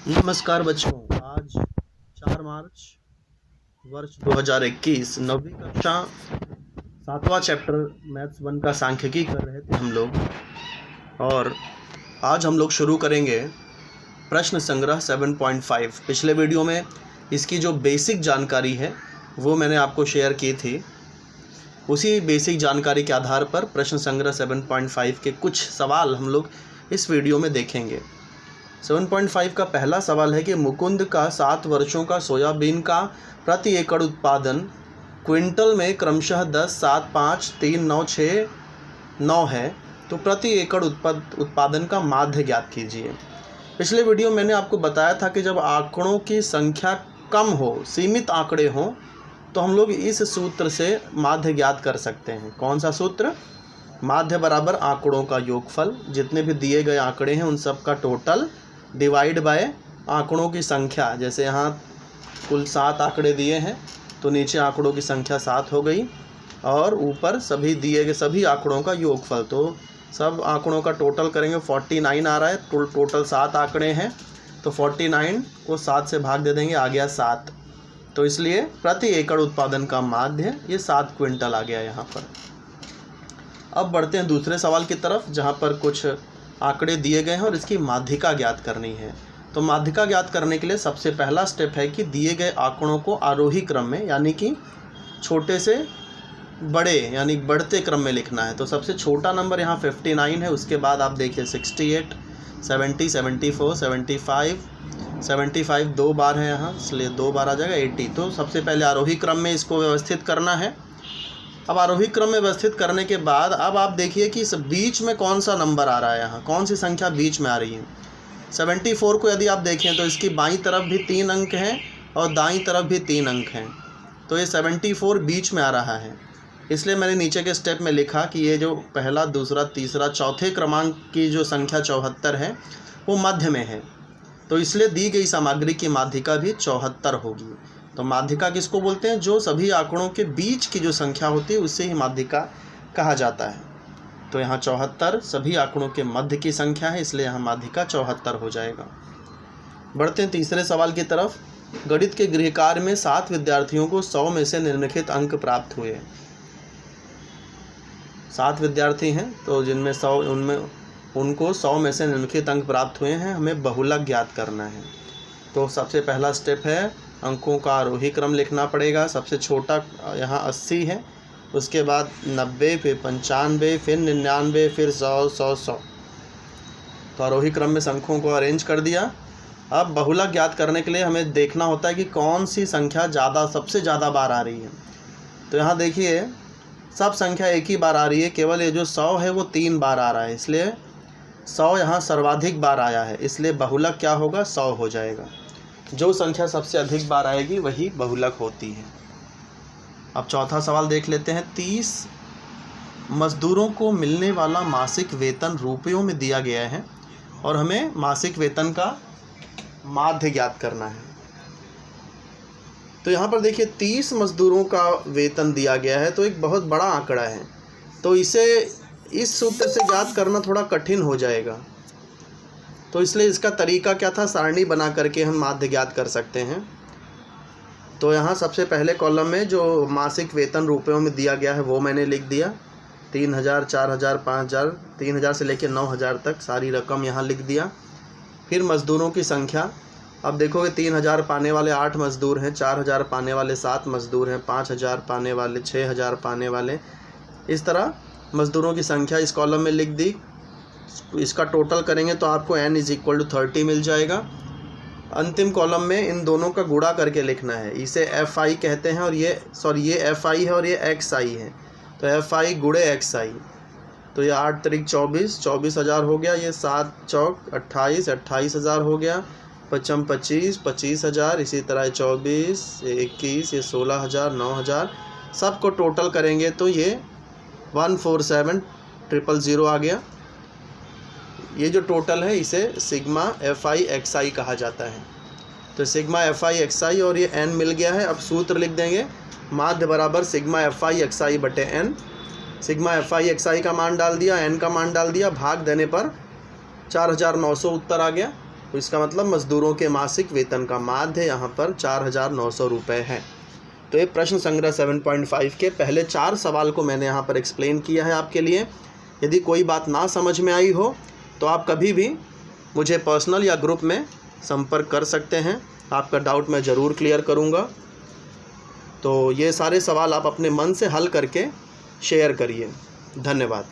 नमस्कार बच्चों, आज 4 मार्च वर्ष 2021 नवीं कक्षा 7वां चैप्टर मैथ्स 1 का सांख्यिकी कर रहे थे हम लोग। और आज हम लोग शुरू करेंगे प्रश्न संग्रह 7.5। पिछले वीडियो में इसकी जो बेसिक जानकारी है वो मैंने आपको शेयर की थी। उसी बेसिक जानकारी के आधार पर प्रश्न संग्रह 7.5 के कुछ सवाल हम लोग इस वीडियो में देखेंगे। 7.5 का पहला सवाल है कि मुकुंद का 7 वर्षों का सोयाबीन का प्रति एकड़ उत्पादन क्विंटल में क्रमशः 10, 7, 5, 3, 9, 6, 9 है, तो प्रति एकड़ उत्पादन का माध्य ज्ञात कीजिए। पिछले वीडियो मैंने आपको बताया था कि जब आंकड़ों की संख्या कम हो, सीमित आंकड़े हों, तो हम लोग इस सूत्र से माध्य ज्ञात कर सकते हैं। कौन सा सूत्र? माध्य बराबर आंकड़ों का योगफल, जितने भी दिए गए आंकड़े हैं उन सब का टोटल डिवाइड बाय आंकड़ों की संख्या। जैसे यहाँ कुल 7 आंकड़े दिए हैं तो नीचे आंकड़ों की संख्या 7 हो गई, और ऊपर सभी दिए गए सभी आंकड़ों का योगफल। तो सब आंकड़ों का टोटल करेंगे 49 आ रहा है। टोटल 7 आंकड़े हैं तो 49 को 7 से भाग दे देंगे, आ गया 7। तो इसलिए प्रति एकड़ उत्पादन का माध्य ये 7 क्विंटल आ गया यहाँ पर। अब बढ़ते हैं दूसरे सवाल की तरफ, जहाँ पर कुछ आंकड़े दिए गए हैं और इसकी माध्यिका ज्ञात करनी है। तो माध्यिका ज्ञात करने के लिए सबसे पहला स्टेप है कि दिए गए आंकड़ों को आरोही क्रम में, यानी कि छोटे से बड़े यानी बढ़ते क्रम में लिखना है। तो सबसे छोटा नंबर यहाँ 59 है, उसके बाद आप देखिए 68, 70, 74, 75 2 बार है यहाँ, इसलिए 2 बार आ जाएगा 80। तो सबसे पहले आरोही क्रम में इसको व्यवस्थित करना है। अब आरोही क्रम में व्यवस्थित करने के बाद अब आप देखिए कि इस बीच में कौन सा नंबर आ रहा है, यहाँ कौन सी संख्या बीच में आ रही है। 74 को यदि आप देखें तो इसकी बाईं तरफ भी 3 अंक हैं और दाईं तरफ भी 3 अंक हैं, तो ये 74 बीच में आ रहा है। इसलिए मैंने नीचे के स्टेप में लिखा कि ये जो पहला, दूसरा, तीसरा, चौथे क्रमांक की जो संख्या 74 है वो मध्य में है, तो इसलिए दी गई सामग्री की माध्यिका भी 74 होगी। तो माध्यिका किसको बोलते हैं? जो सभी आंकड़ों के बीच की जो संख्या होती है उससे ही माध्यिका कहा जाता है। तो यहाँ 74 सभी आंकड़ों के मध्य की संख्या है, इसलिए यहाँ माध्यिका 74 हो जाएगा। बढ़ते हैं तीसरे सवाल की तरफ। गणित के गृह कार्य में 7 विद्यार्थियों को 100 में से निम्नलिखित अंक प्राप्त हुए। 7 विद्यार्थी हैं तो जिनमें 100 उनको 100 में से निम्नलिखित अंक प्राप्त हुए हैं। हमें बहुलक ज्ञात करना है। तो सबसे पहला स्टेप है अंकों का आरोही क्रम लिखना पड़ेगा। सबसे छोटा यहाँ 80 है, उसके बाद 90, फिर 95, फिर 99, फिर 100, 100, 100। तो आरोही क्रम में संख्यों को अरेंज कर दिया। अब बहुलक ज्ञात करने के लिए हमें देखना होता है कि कौन सी संख्या सबसे ज़्यादा बार आ रही है। तो यहाँ देखिए सब संख्या एक ही बार आ रही है, केवल ये जो 100 है वो 3 बार आ रहा है, इसलिए 100 यहाँ सर्वाधिक बार आया है, इसलिए बहुलक क्या होगा? 100 हो जाएगा। जो संख्या सबसे अधिक बार आएगी वही बहुलक होती है। अब चौथा सवाल देख लेते हैं। 30 मजदूरों को मिलने वाला मासिक वेतन रुपयों में दिया गया है और हमें मासिक वेतन का माध्य ज्ञात करना है। तो यहाँ पर देखिए 30 मजदूरों का वेतन दिया गया है, तो एक बहुत बड़ा आंकड़ा है, तो इसे इस सूत्र से ज्ञात करना थोड़ा कठिन हो जाएगा। तो इसलिए इसका तरीका क्या था? सारणी बना करके हम माध्य ज्ञात कर सकते हैं। तो यहाँ सबसे पहले कॉलम में जो मासिक वेतन रुपयों में दिया गया है वो मैंने लिख दिया। 3000, 4000, 5000, 3000 से लेकर 9000 तक सारी रकम यहाँ लिख दिया। फिर मज़दूरों की संख्या, अब देखोगे 3000 पाने वाले 8 मज़दूर हैं, 4000 पाने वाले 7 मज़दूर हैं, 5000 पाने वाले, 6000 पाने वाले, इस तरह मज़दूरों की संख्या इस कॉलम में लिख दी। इसका टोटल करेंगे तो आपको n = 30 मिल जाएगा। अंतिम कॉलम में इन दोनों का गुणा करके लिखना है। इसे FI कहते हैं और ये FI है और ये XI है, तो FI गुणे XI। तो ये 8 तारीख 24, 24,000 हो गया। ये 7 चौक 28, 28,000 हो गया। 55 25, 25,000। इसी तरह 24, 21, ये 16,000, 9,000। सबको टोटल करेंगे तो ये 147,000 आ गया। ये जो टोटल है इसे सिग्मा FI XI कहा जाता है। तो सिग्मा FI XI और ये n मिल गया है। अब सूत्र लिख देंगे, माध्य बराबर सिग्मा FI XI बटे n। सिग्मा FI XI का मान डाल दिया, n का मान डाल दिया, भाग देने पर 4900 उत्तर आ गया। तो इसका मतलब मज़दूरों के मासिक वेतन का माध्य यहाँ पर 4,900 रुपये है। तो ये प्रश्न संग्रह 7.5 के पहले 4 सवाल को मैंने यहाँ पर एक्सप्लेन किया है आपके लिए। यदि कोई बात ना समझ में आई हो तो आप कभी भी मुझे पर्सनल या ग्रुप में संपर्क कर सकते हैं, आपका डाउट मैं ज़रूर क्लियर करूँगा। तो ये सारे सवाल आप अपने मन से हल करके शेयर करिए। धन्यवाद।